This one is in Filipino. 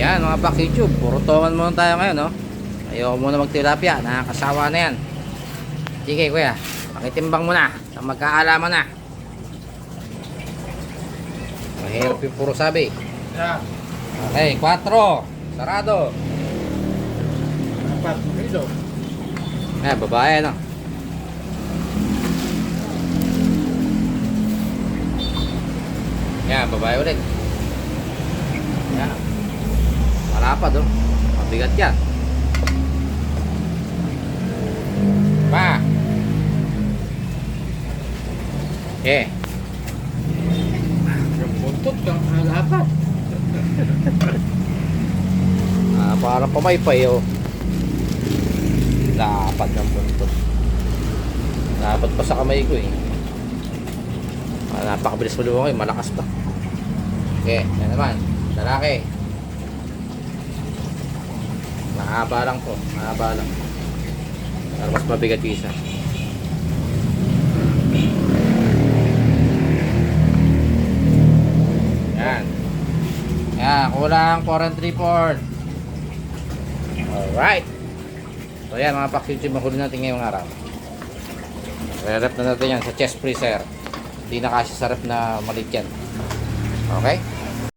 Yan mga Pax YouTube, puro tongan muna tayo ngayon, no? Ayoko muna magtilapia, nakakasawa na yan. Sige kuya, pakitimbang mo na, magkaalaman na. Mahirap yung puro sabi. Okay, 4, sarado. 4 kilo. Babae, no? Yan, babae ulit. Yan. Malapad, oh. Mabigat yan. Pa. Okay. Yung buntot kang halapat. Parang pamaypay, oh. Lapad ng buntot. Lapad pa sa kamay ko, eh. Napakabilis mo lumangoy, malakas pa. Okay, yan naman. Lalaki. Mahaba lang po, mahaba lang. Pero mas mabigat yung isa. Yan. Yan, kulang 4 and 3/4. Alright. So yan mga Pax YouTube, mahuli natin ngayong araw. Re-rep na natin yan sa chest freezer. Hindi na kasi sa rep na maliit yan. Okay?